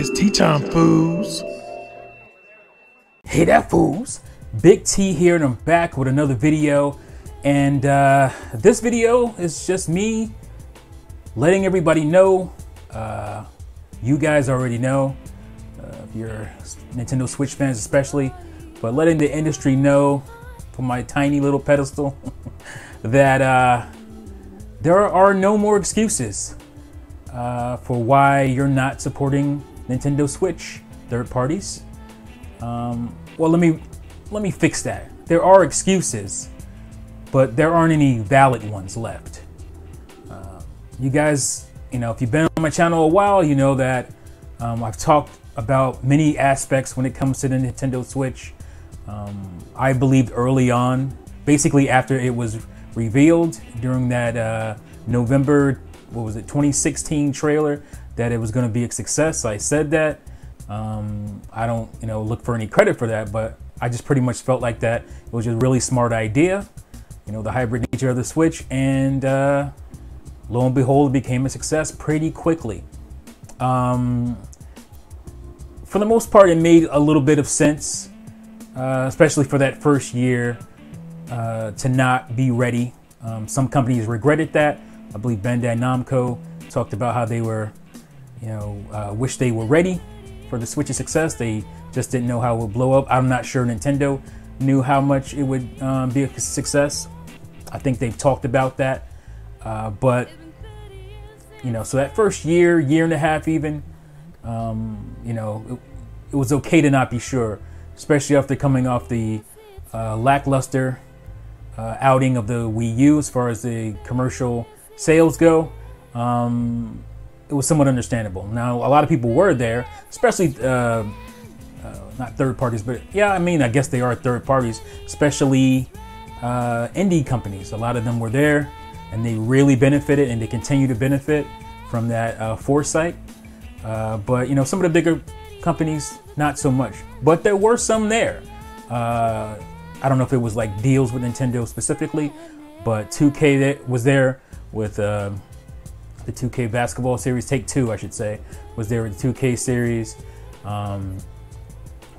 It's tea time, fools. Hey there, fools. Big T here, and I'm back with another video. And this video is just me letting everybody know. You guys already know, if you're Nintendo Switch fans especially, but letting the industry know from my tiny little pedestal that there are no more excuses for why you're not supporting Nintendo Switch third parties. Well, let me fix that. There are excuses, but there aren't any valid ones left. You guys, if you've been on my channel a while, you know that I've talked about many aspects when it comes to the Nintendo Switch. I believed early on, basically after it was revealed during that November, 2016 trailer, that it was going to be a success. I said that. I don't, look for any credit for that, but I just pretty much felt like that it was just a really smart idea, the hybrid nature of the Switch, and lo and behold, it became a success pretty quickly. For the most part, it made a little bit of sense, especially for that first year, to not be ready. Some companies regretted that. I believe Bandai Namco talked about how they were, wish they were ready for the Switch's success. They just didn't know how it would blow up. I'm not sure Nintendo knew how much it would be a success. I think they've talked about that. But, so that first year and a half even, it was okay to not be sure, especially after coming off the lackluster outing of the Wii U as far as the commercial sales go. It was somewhat understandable. Now, a lot of people were there, especially not third parties, but yeah, I guess they are third parties, especially indie companies. A lot of them were there, and they really benefited, and they continue to benefit from that foresight. But some of the bigger companies, not so much. But there were some there. I don't know if it was like deals with Nintendo specifically, but 2K that was there with the 2K basketball series. Take-Two, I should say, was there with the 2K series.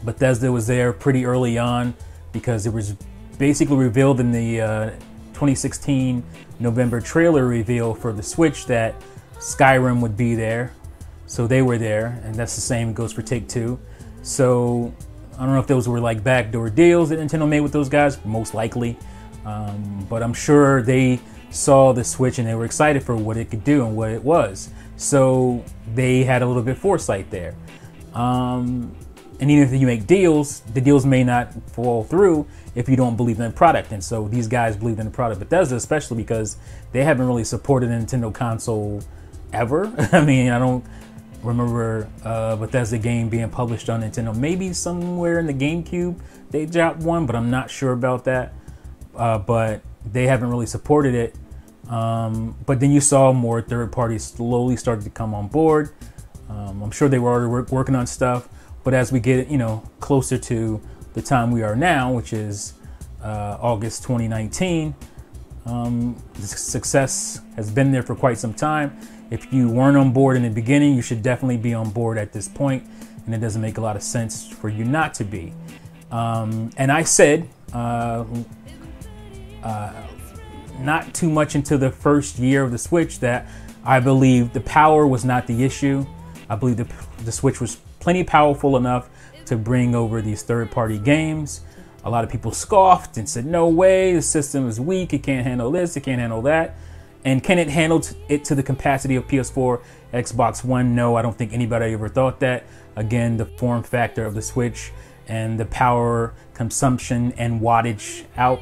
Bethesda was there pretty early on because it was basically revealed in the 2016 November trailer reveal for the Switch that Skyrim would be there. So they were there, and that's the same goes for Take-Two. So I don't know if those were like backdoor deals that Nintendo made with those guys, most likely. But I'm sure they saw the Switch and they were excited for what it could do and what it was. So they had a little bit of foresight there. And even if you make deals, the deals may not fall through if you don't believe in the product. And so these guys believed in the product. Bethesda, especially because they haven't really supported a Nintendo console ever. I don't remember a Bethesda game being published on Nintendo. Maybe somewhere in the GameCube they dropped one, but I'm not sure about that. But they haven't really supported it. But then you saw more third parties slowly started to come on board. I'm sure they were already working on stuff. But as we get, closer to the time we are now, which is August 2019, the success has been there for quite some time. If you weren't on board in the beginning, you should definitely be on board at this point, and it doesn't make a lot of sense for you not to be. And I said, not too much into the first year of the Switch, that I believe the power was not the issue. I believe the Switch was plenty powerful enough to bring over these third-party games. A lot of people scoffed and said, no way, the system is weak, it can't handle this, it can't handle that. And can it handle it to the capacity of PS4, Xbox One? No, I don't think anybody ever thought that. Again, the form factor of the Switch and the power consumption and wattage out,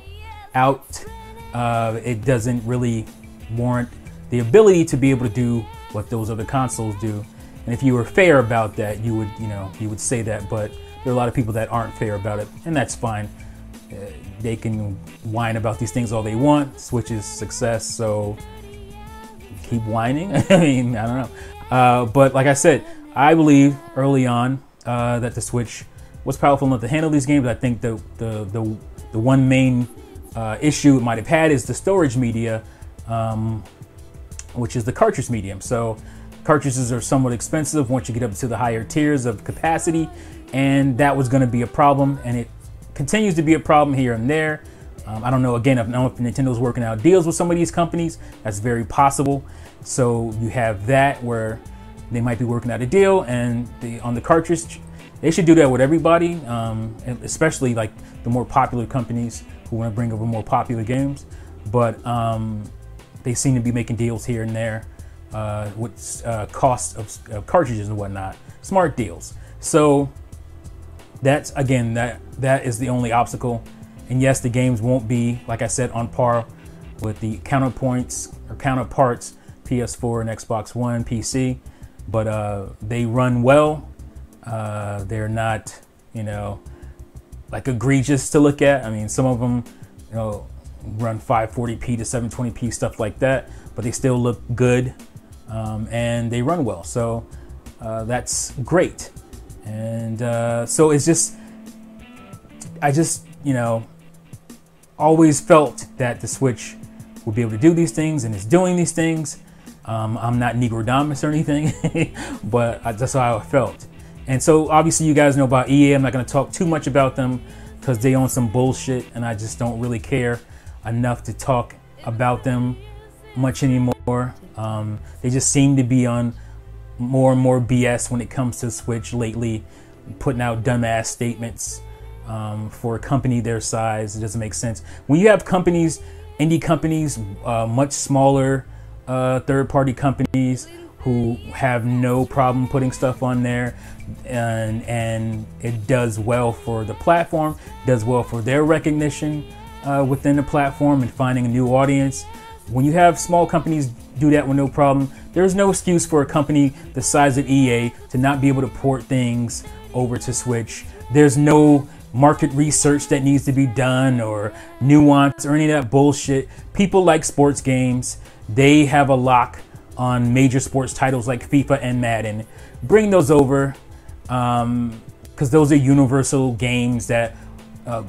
it doesn't really warrant the ability to be able to do what those other consoles do. And if you were fair about that, you would say that. But there are a lot of people that aren't fair about it, and that's fine. They can whine about these things all they want. Switch is success, so keep whining. I don't know. But like I said, I believe early on that the Switch was powerful enough to handle these games. I think the one main issue it might have had is the storage media, which is the cartridge medium. So cartridges are somewhat expensive once you get up to the higher tiers of capacity, and that was going to be a problem, and it continues to be a problem here and there. I don't know, again, I don't know if Nintendo's working out deals with some of these companies. That's very possible. So you have that where they might be working out a deal, and on the cartridge, they should do that with everybody, especially like the more popular companies who want to bring over more popular games. But they seem to be making deals here and there with costs of cartridges and whatnot. Smart deals. So that's, again, that is the only obstacle. And yes, the games won't be, like I said, on par with the counterparts PS4 and Xbox One, PC, but they run well. They're not, like egregious to look at. I mean, some of them, run 540p to 720p, stuff like that, but they still look good, and they run well. So that's great. And so it's just, I just, always felt that the Switch would be able to do these things, and it's doing these things. I'm not Negrodamus or anything, but that's how I felt. And so obviously you guys know about EA. I'm not going to talk too much about them because they own some bullshit, and I just don't really care enough to talk about them much anymore. They just seem to be on more and more BS when it comes to Switch lately, putting out dumbass statements. For a company their size, it doesn't make sense. When you have companies, indie companies, much smaller third-party companies who have no problem putting stuff on there, and it does well for the platform, does well for their recognition within the platform and finding a new audience. When you have small companies do that with no problem, there's no excuse for a company the size of EA to not be able to port things over to Switch. There's no market research that needs to be done or nuance or any of that bullshit. People like sports games. They have a lock on major sports titles like FIFA and Madden. Bring those over, because those are universal games that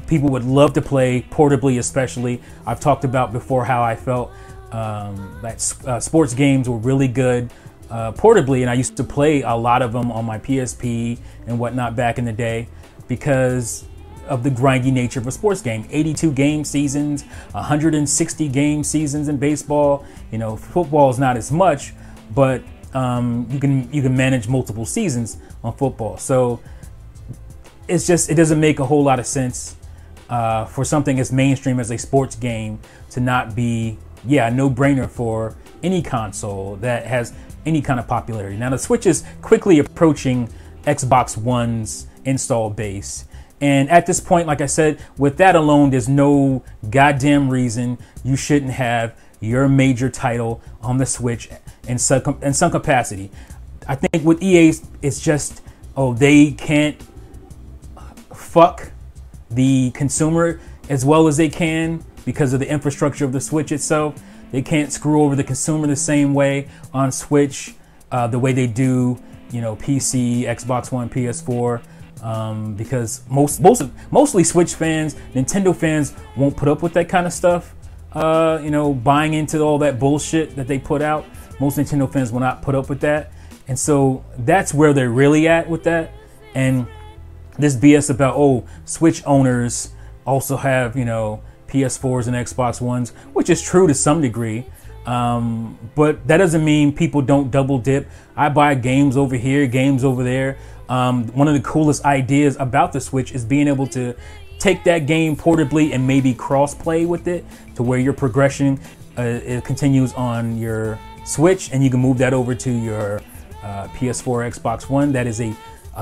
people would love to play portably, especially. I've talked about before how I felt that sports games were really good portably, and I used to play a lot of them on my PSP and whatnot back in the day because of the grindy nature of a sports game. 82 game seasons, 160 game seasons in baseball. Football is not as much, but you can manage multiple seasons on football. So it's just, it doesn't make a whole lot of sense for something as mainstream as a sports game to not be, a no-brainer for any console that has any kind of popularity. Now the Switch is quickly approaching Xbox One's install base. And at this point, like I said, with that alone, there's no goddamn reason you shouldn't have your major title on the Switch in some capacity. I think with EA, it's just, they can't fuck the consumer as well as they can because of the infrastructure of the Switch itself. They can't screw over the consumer the same way on Switch, the way they do, PC, Xbox One, PS4. Because mostly Switch fans, Nintendo fans won't put up with that kind of stuff. Buying into all that bullshit that they put out. Most Nintendo fans will not put up with that. And so that's where they're really at with that. And this BS about, Switch owners also have, PS4s and Xbox Ones, which is true to some degree. But that doesn't mean people don't double dip. I buy games over here, games over there. One of the coolest ideas about the Switch is being able to take that game portably and maybe cross-play with it to where your progression it continues on your Switch, and you can move that over to your PS4 or Xbox One. That is a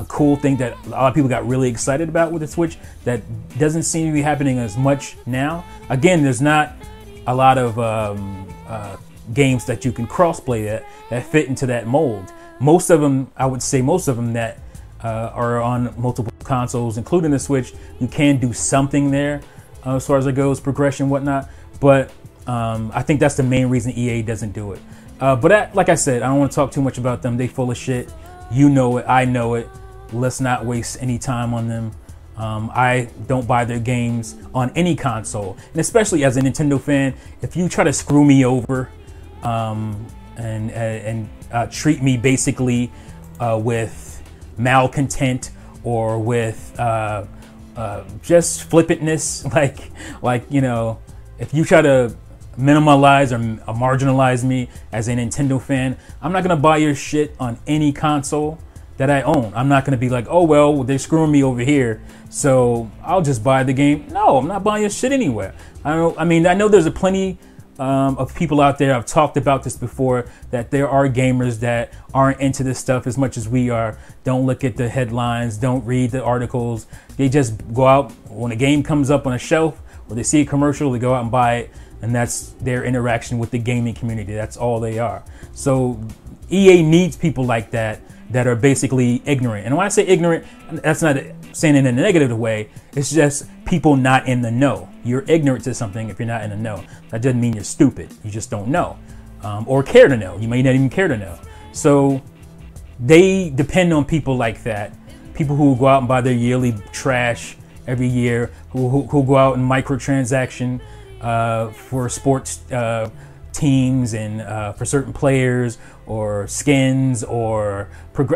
cool thing that a lot of people got really excited about with the Switch that doesn't seem to be happening as much now. Again, there's not a lot of games that you can cross-play that fit into that mold. Most of them, I would say most of them that are on multiple consoles, including the Switch, you can do something there as far as it goes, progression, whatnot. But I think that's the main reason EA doesn't do it. But like I said, I don't want to talk too much about them. They full of shit. You know it. I know it. Let's not waste any time on them. I don't buy their games on any console. And especially as a Nintendo fan, if you try to screw me over and treat me basically with malcontent or with just flippantness, like you know, if you try to minimalize or marginalize me as a Nintendo fan, I'm not gonna buy your shit on any console that I own. I'm not gonna be like, oh well, they're screwing me over here, so I'll just buy the game. No, I'm not buying your shit anywhere. I mean, I know there's a plenty of people out there. I've talked about this before, that there are gamers that aren't into this stuff as much as we are. Don't look at the headlines, don't read the articles. They just go out when a game comes up on a shelf or they see a commercial, they go out and buy it, and that's their interaction with the gaming community. That's all they are. So EA needs people like that are basically ignorant. And when I say ignorant, that's not saying it in a negative way. It's just people not in the know. You're ignorant to something if you're not in the know. That doesn't mean you're stupid. You just don't know, or care to know. You may not even care to know. So they depend on people like that. People who go out and buy their yearly trash every year, who go out and microtransaction for sports teams and for certain players or skins or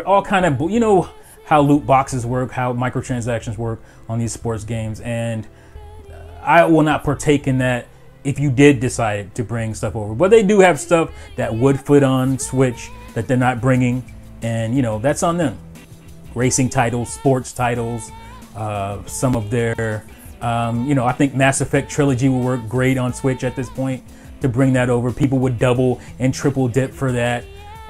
all kind of, you know how loot boxes work, how microtransactions work on these sports games. And I will not partake in that if you did decide to bring stuff over. But they do have stuff that would fit on Switch that they're not bringing, and you know, that's on them. Racing titles, sports titles, some of their you know, I think Mass Effect Trilogy will work great on Switch at this point to bring that over. People would double and triple dip for that.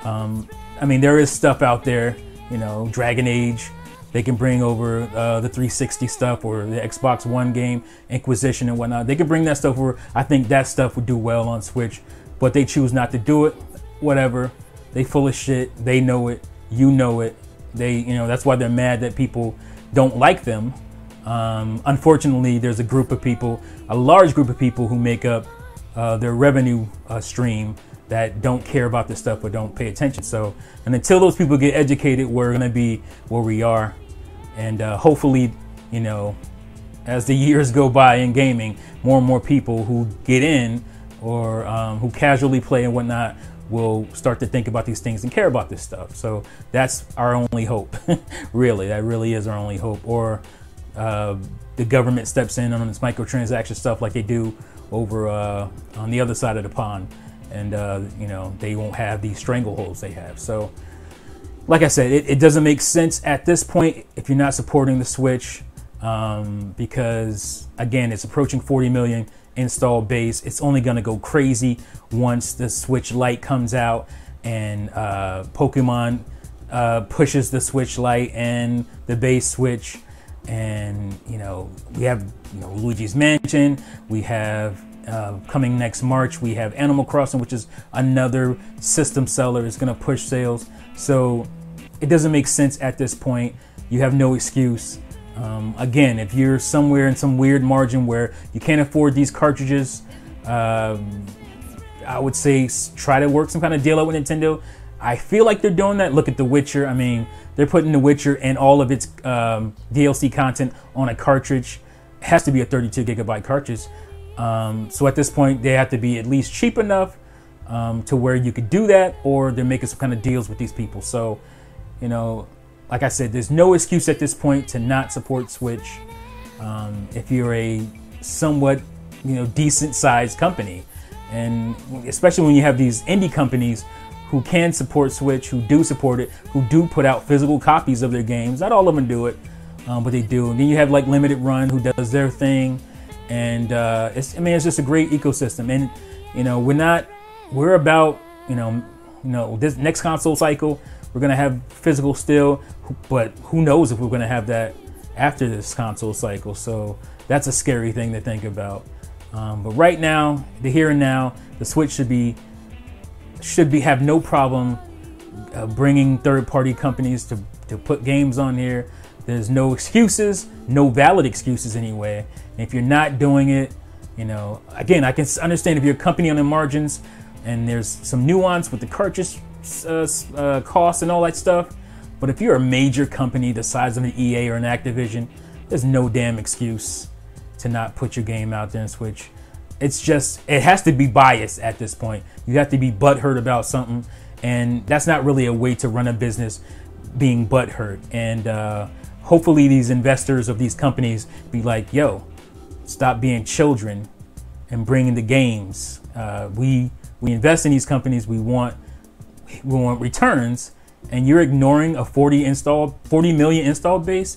I mean, there is stuff out there, you know, Dragon Age, they can bring over the 360 stuff or the Xbox One game, Inquisition and whatnot. They can bring that stuff over. I think that stuff would do well on Switch, but they choose not to do it. Whatever. They full of shit. They know it. You know it. They, you know, that's why they're mad that people don't like them. Unfortunately, there's a group of people, a large group of people who make up their revenue stream that don't care about this stuff or don't pay attention. So, and until those people get educated, we're gonna be where we are. And hopefully, you know, as the years go by in gaming, more and more people who get in or who casually play and whatnot will start to think about these things and care about this stuff. So that's our only hope. Really, that really is our only hope. Or the government steps in on this microtransaction stuff like they do over on the other side of the pond. And, you know, they won't have these strangleholds they have. So, like I said, it doesn't make sense at this point if you're not supporting the Switch, because, again, it's approaching 40 million install base. It's only going to go crazy once the Switch Lite comes out and Pokemon pushes the Switch Lite and the base Switch. And, you know, we have, you know, Luigi's Mansion. We have coming next March, we have Animal Crossing, which is another system seller. It's going to push sales. So it doesn't make sense at this point. You have no excuse. Again, if you're somewhere in some weird margin where you can't afford these cartridges, I would say try to work some kind of deal out with Nintendo. I feel like they're doing that. Look at The Witcher. I mean, they're putting The Witcher and all of its DLC content on a cartridge. It has to be a 32 gigabyte cartridge. So at this point, they have to be at least cheap enough to where you could do that, or they're making some kind of deals with these people. So, you know, like I said, there's no excuse at this point to not support Switch. If you're a somewhat, you know, decent sized company, and especially when you have these indie companies who can support Switch, who do support it, who do put out physical copies of their games. Not all of them do it, but they do. And then you have like Limited Run, who does their thing. And it's just a great ecosystem. And, you know, we're about, you know, this next console cycle, we're going to have physical still, but who knows if we're going to have that after this console cycle. So that's a scary thing to think about. But right now, the here and now, the Switch should have no problem bringing third-party companies to put games on here. There's no excuses, no valid excuses anyway. And if you're not doing it, you know, again, I can understand if you're a company on the margins and there's some nuance with the cartridge costs and all that stuff. But if you're a major company the size of an EA or an Activision, there's no damn excuse to not put your game out there and Switch. It's just, it has to be biased at this point. You have to be butthurt about something. And that's not really a way to run a business, being butthurt. And hopefully these investors of these companies be like, yo, stop being children and bring in the games. We invest in these companies. We want returns, and you're ignoring a 40 million installed base.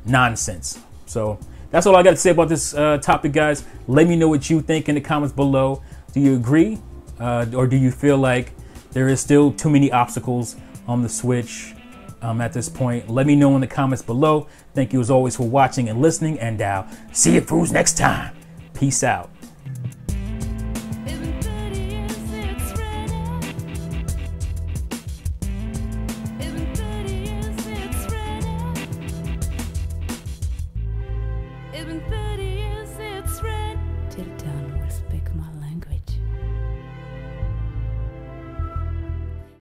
Nonsense. So that's all I got to say about this topic, guys. Let me know what you think in the comments below. Do you agree, or do you feel like there is still too many obstacles on the Switch at this point? Let me know in the comments below. Thank you as always for watching and listening, and I'll see you fools next time. Peace out. It's been 30 years, it's